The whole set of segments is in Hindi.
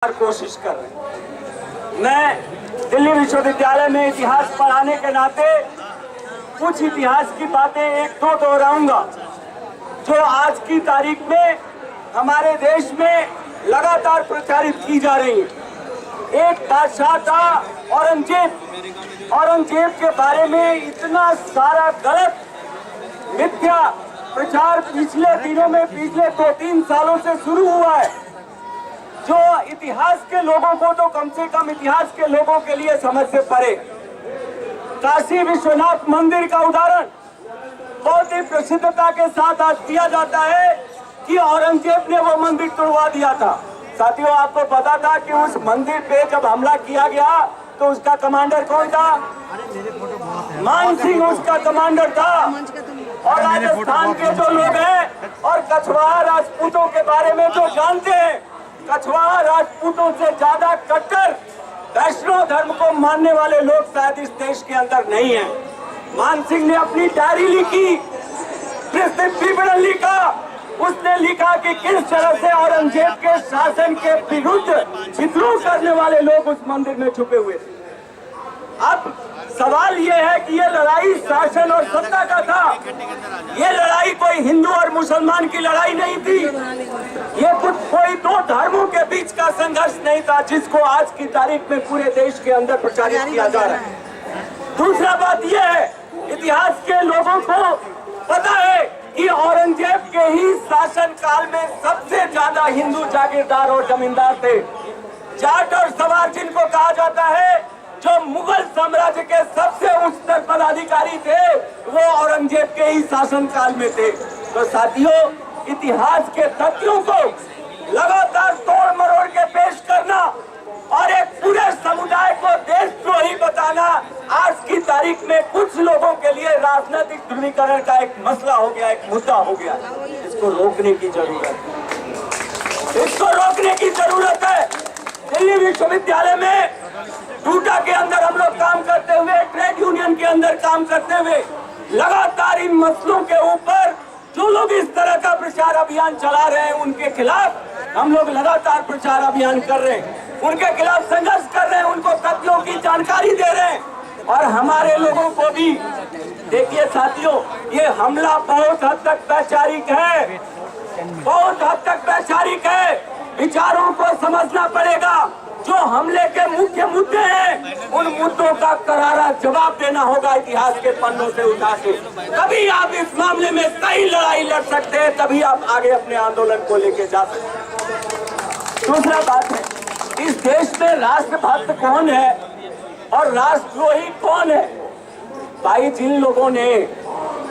कोशिश कर रहे हैं। मैं दिल्ली विश्वविद्यालय में इतिहास पढ़ाने के नाते कुछ इतिहास की बातें एक दो दोहराऊंगा जो आज की तारीख में हमारे देश में लगातार प्रचारित की जा रही है। एक बादशाह था औरंगजेब। औरंगजेब के बारे में इतना सारा गलत मिथ्या प्रचार पिछले दिनों में पिछले 2-3 सालों से शुरू हुआ है, जो इतिहास के लोगों को तो कम से कम इतिहास के लोगों के लिए समझ से परे। काशी विश्वनाथ मंदिर का उदाहरण बहुत ही प्रसिद्धता के साथ आज दिया जाता है कि औरंगजेब ने वो मंदिर तोड़वा दिया था। साथियों, आपको पता था कि उस मंदिर पे जब हमला किया गया तो उसका कमांडर कौन था? मान सिंह उसका कमांडर था। और राजस्थान के जो लोग हैं और कछवाहा राजपूतों के बारे में जो जानते हैं, कछवाहा राजपूतों से ज्यादा कट्टर वैष्णव धर्म को मानने वाले लोग शायद इस देश के अंदर नहीं हैं। मान सिंह ने अपनी डायरी लिखी, विवरण लिखा। उसने लिखा कि किस तरह से औरंगजेब के शासन के विरुद्ध विद्रोह करने वाले लोग उस मंदिर में छुपे हुए थे। अब सवाल ये है कि ये लड़ाई शासन और सत्ता का था। ये लड़ाई कोई हिंदू और मुसलमान की लड़ाई नहीं थी। ये कोई दो धर्मों के बीच का संघर्ष नहीं था, जिसको आज की तारीख में पूरे देश के अंदर प्रचारित किया जा रहा है। दूसरा बात यह है, इतिहास के लोगों को पता है कि औरंगजेब के ही शासन काल में सबसे ज्यादा हिंदू जागीरदार और जमींदार थे। जाट और सवार जिनको कहा जाता है, जो मुगल साम्राज्य के सबसे उच्च पदाधिकारी थे, वो औरंगजेब के ही शासन काल में थे। तो साथियों, इतिहास के तथ्यों को लगातार तोड़ मरोड़ के पेश करना और एक पूरे समुदाय को देशद्रोही बताना आज की तारीख में कुछ लोगों के लिए राजनीतिक ध्रुवीकरण का एक मसला हो गया, एक मुद्दा हो गया। इसको रोकने की जरूरत है, इसको रोकने की जरूरत है। दिल्ली विश्वविद्यालय में टूटा के अंदर हम लोग काम करते हुए, ट्रेड यूनियन के अंदर काम करते हुए, लगातार इन मसलों के ऊपर जो लोग इस तरह का प्रचार अभियान चला रहे हैं, उनके खिलाफ हम लोग लगातार प्रचार अभियान कर रहे हैं, उनके खिलाफ संघर्ष कर रहे हैं, उनको तथ्यों की जानकारी दे रहे हैं। और हमारे लोगों को भी देखिए साथियों, ये हमला बहुत हद तक वैचारिक है, बहुत हद तक वैचारिक है। विचारों को समझना पड़ेगा। जो हमले के मुख्य मुद्दे हैं, उन मुद्दों का करारा जवाब देना होगा इतिहास के पन्नों से उठा के। तभी आप इस मामले में सही लड़ाई लड़ सकते हैं, तभी आप आगे अपने आंदोलन को लेके जा सकते हैं। दूसरा बात है, इस देश में राष्ट्रभक्त कौन है और राष्ट्रद्रोही कौन है? भाई, जिन लोगों ने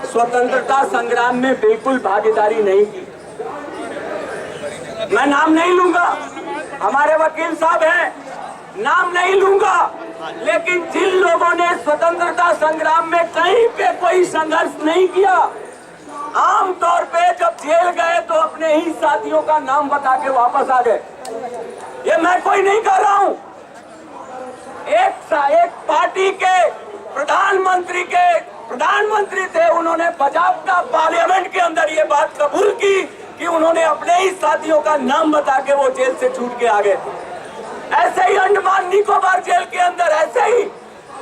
स्वतंत्रता संग्राम में बिल्कुल भागीदारी नहीं की, मैं नाम नहीं लूंगा, हमारे वकील साहब हैं, नाम नहीं लूंगा, लेकिन जिन लोगों ने स्वतंत्रता संग्राम में कहीं पे कोई संघर्ष नहीं किया, आम तौर पे जब जेल गए तो अपने ही साथियों का नाम बता के वापस आ गए। ये मैं कोई नहीं कर रहा हूं। एक पार्टी के प्रधानमंत्री थे, उन्होंने बजाबता पार्लियामेंट के अंदर ये बात कबूल की कि उन्होंने अपने ही साथियों का नाम बता के वो जेल से छूट के आ गए। ऐसे ही अंडमान निकोबार जेल के अंदर ऐसे ही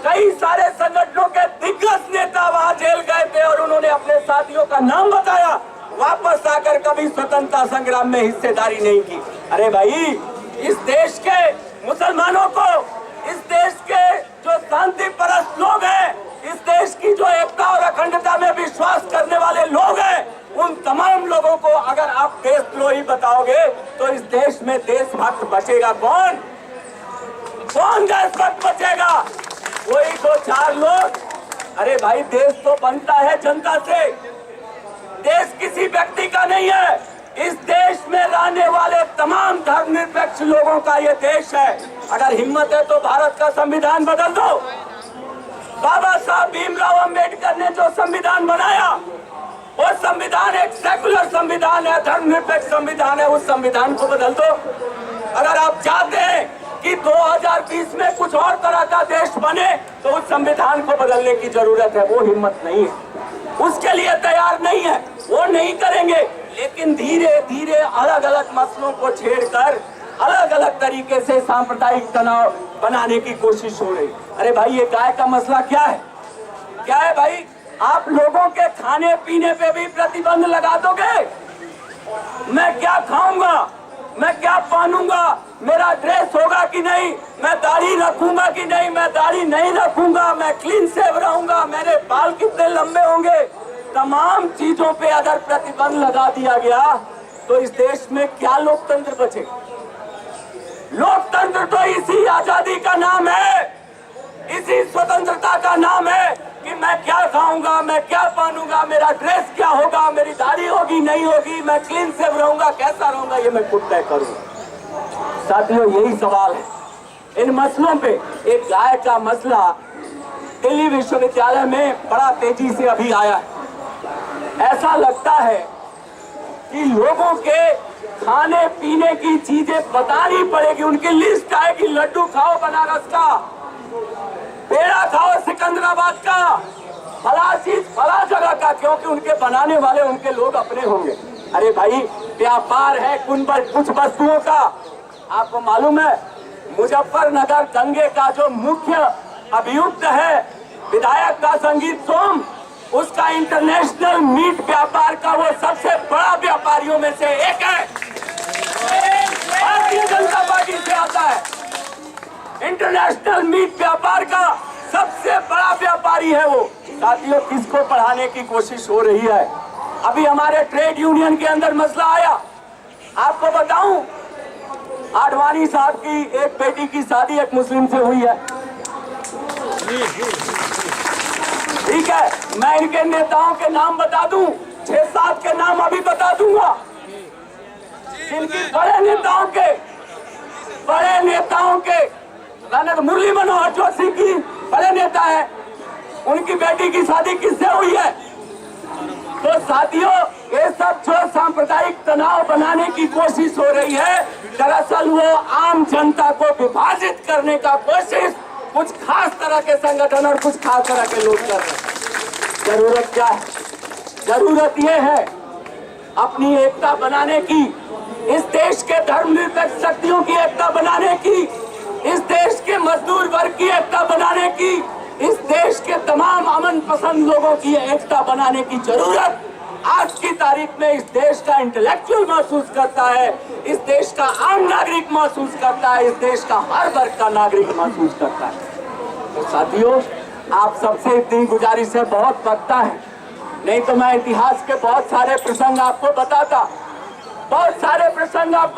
कई सारे संगठनों के दिग्गज नेता वहां जेल गए थे और उन्होंने अपने साथियों का नाम बताया, वापस आकर कभी स्वतंत्रता संग्राम में हिस्सेदारी नहीं की। अरे भाई, इस देश के मुसलमानों को, इस देश के जो शांति परस्त लोग हैं, इस देश की जो एकता और अखंडता में विश्वास करने वाले लोग हैं, उन तमाम लोगों को अगर आप देशद्रोही बताओगे तो इस देश में देशभक्त बचेगा कौन? कौन देशभक्त बचेगा? वही 2-4 लोग। अरे भाई, देश तो बनता है जनता से, देश किसी व्यक्ति का नहीं है। इस देश में रहने वाले तमाम धर्मनिरपेक्ष लोगों का ये देश है। अगर हिम्मत है तो भारत का संविधान बदल दो। बाबा साहब भीमराव अंबेडकर ने जो संविधान बनाया, वो संविधान एक सेकुलर संविधान है, धर्मनिरपेक्ष संविधान है। उस संविधान को बदल दो। अगर आप चाहते हैं कि 2020 में कुछ और तरह का देश बने, तो उस संविधान को बदलने की जरूरत है। वो हिम्मत नहीं है, उसके लिए तैयार नहीं है, वो नहीं करेंगे। लेकिन धीरे धीरे अलग अलग मसलों को छेड़कर अलग अलग तरीके से सांप्रदायिक तनाव बनाने की कोशिश हो रही। अरे भाई, ये गाय का मसला क्या है? क्या है भाई? आप लोगों के खाने पीने पे भी प्रतिबंध लगा दोगे? मैं क्या खाऊंगा, मैं क्या पहनूंगा, मेरा ड्रेस होगा कि नहीं, मैं दाढ़ी रखूंगा कि नहीं, मैं दाढ़ी नहीं रखूंगा, मैं क्लीन सेव रहूंगा, मेरे बाल कितने लंबे होंगे, तमाम चीजों पे अगर प्रतिबंध लगा दिया गया तो इस देश में क्या लोकतंत्र बचे? लोकतंत्र तो इसी आजादी का नाम है, इसी स्वतंत्रता का नाम है कि मैं क्या खाऊंगा, मैं क्या पहनूंगा, मेरा ड्रेस क्या होगा, मेरी दाढ़ी होगी नहीं होगी, मैं क्लीन सेव रहूंगा कैसा रहूंगा, ये मैं खुद तय करूंगा। साथियों, यही सवाल है। इन मसलों पे एक गाय का मसला दिल्ली विश्वविद्यालय में बड़ा तेजी से अभी आया है। ऐसा लगता है कि लोगों के खाने पीने की चीजें बतानी पड़ेगी, उनकी लिस्ट आएगी, लड्डू खाओ बनारस का, पेड़ा खाओ सिकंदराबाद का, फला चीज फला जगह का, क्योंकि उनके बनाने वाले उनके लोग अपने होंगे। अरे भाई, व्यापार है कुछ वस्तुओं का। आपको मालूम है, मुजफ्फरनगर दंगे का जो मुख्य अभियुक्त है विधायक का संगीत सोम, उसका इंटरनेशनल मीट व्यापार का वो सबसे बड़ा व्यापारियों में से एक है। भारतीय जनता पार्टी से आता है। इंटरनेशनल मीट व्यापार का सबसे बड़ा व्यापारी है वो। साथियों, किसको पढ़ाने की कोशिश हो रही है? अभी हमारे ट्रेड यूनियन के अंदर मसला आया। आपको बताऊं, आडवाणी साहब की एक बेटी की शादी एक मुस्लिम से हुई है। ठीक है, मैं इनके नेताओं के नाम बता दूं, 6-7 के नाम अभी बता दूंगा, जिनकी बड़े नेताओं के मुरली मनोहर जोशी की बड़े नेता है, उनकी बेटी की शादी किससे हुई है? तो साथियों, ये सब जो सांप्रदायिक तनाव बनाने की कोशिश हो रही है, दरअसल वो आम जनता को विभाजित करने का कोशिश कुछ खास तरह के संगठन और कुछ खास तरह के लोग कर रहे हैं। जरूरत क्या है? जरूरत ये है अपनी एकता बनाने की, इस देश के धर्मनिरपेक्ष शक्तियों की एकता बनाने की, इस देश के मजदूर वर्ग की एकता बनाने की, इस देश के तमाम अमन पसंद लोगों की एकता बनाने की जरूरत आज की तारीख में इस देश का इंटेलेक्चुअल महसूस करता है, इस देश का आम नागरिक महसूस करता है, इस देश का हर वर्ग का नागरिक महसूस करता है। तो साथियों, आप सबसे इतनी गुजारिश है, बहुत लगता है, नहीं तो मैं इतिहास के बहुत सारे प्रसंग आपको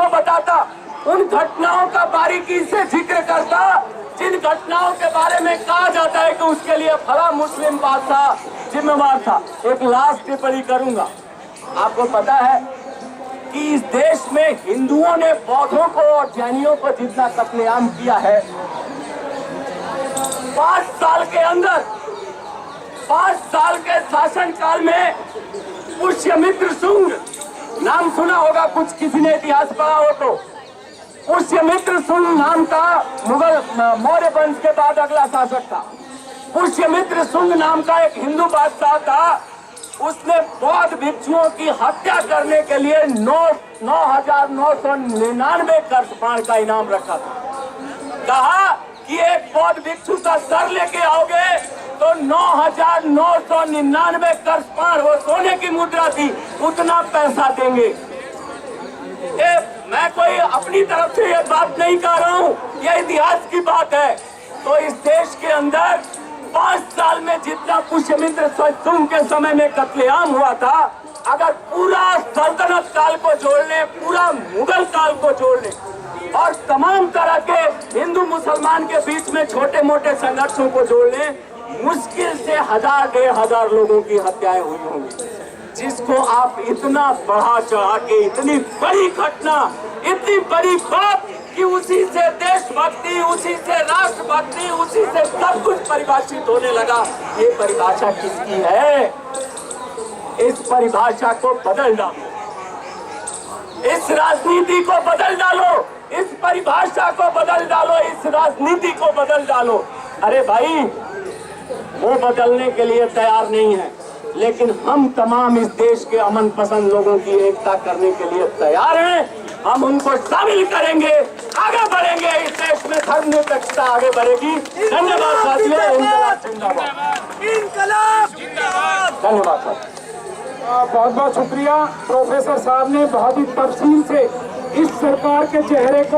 बताता, उन घटनाओं का बारीकी से जिक्र करता जिन घटनाओं के बारे में कहा जाता है कि उसके लिए फला मुस्लिम बादशाह जिम्मेवार था। एक लास्ट टिप्पणी करूंगा। आपको पता है कि इस देश में हिंदुओं ने बौद्धों को और जैनियों को जितना कत्लेआम किया है, 5 साल के अंदर, 5 साल के शासनकाल में पुष्यमित्र शुंग, नाम सुना होगा कुछ, किसी ने इतिहास पढ़ा हो तो, पुष्यमित्र शुंग नाम का मुगल मौर्य वंश के बाद अगला शासक था। पुष्यमित्र शुंग नाम का एक हिंदू बादशाह था। उसने बौद्ध भिक्षुओं की हत्या करने के लिए 9,999 कर्षपाण का इनाम रखा था। कहा कि एक बौद्ध भिक्षु का सर लेके आओगे तो 9,999 कर्षपाण, वो सोने की मुद्रा थी, उतना पैसा देंगे। मैं कोई अपनी तरफ से ये बात नहीं कर रहा हूँ, ये इतिहास की बात है। तो इस देश के अंदर 5 साल में जितना पुष्यमित्र शुंग के समय में कत्लेआम हुआ था, अगर पूरा सल्तनत काल को जोड़ ले, पूरा मुगल काल को जोड़ ले और तमाम तरह के हिंदू मुसलमान के बीच में छोटे मोटे संघर्षों को जोड़ ले, मुश्किल से 1000-1500 लोगों की हत्याएं हुई होंगी। जिसको आप इतना बढ़ा चढ़ा के, इतनी बड़ी घटना, इतनी बड़ी बात कि उसी से देशभक्ति, उसी से राष्ट्रभक्ति, उसी से सब कुछ परिभाषित होने लगा। ये परिभाषा किसकी है? इस परिभाषा को बदल डालो, इस राजनीति को बदल डालो, इस परिभाषा को बदल डालो, इस राजनीति को बदल डालो। अरे भाई, वो बदलने के लिए तैयार नहीं है, लेकिन हम तमाम इस देश के अमन पसंद लोगों की एकता करने के लिए तैयार हैं। हम उनको शामिल करेंगे, आगे बढ़ेंगे। इस देश में धर्मनिरपेक्षता आगे बढ़ेगी। धन्यवाद साथियों। इंकलाब जिंदाबाद। इंकलाब जिंदाबाद। धन्यवाद साथियों। बहुत बहुत शुक्रिया। प्रोफेसर साहब ने बहुत ही तफसील से इस सरकार के चेहरे को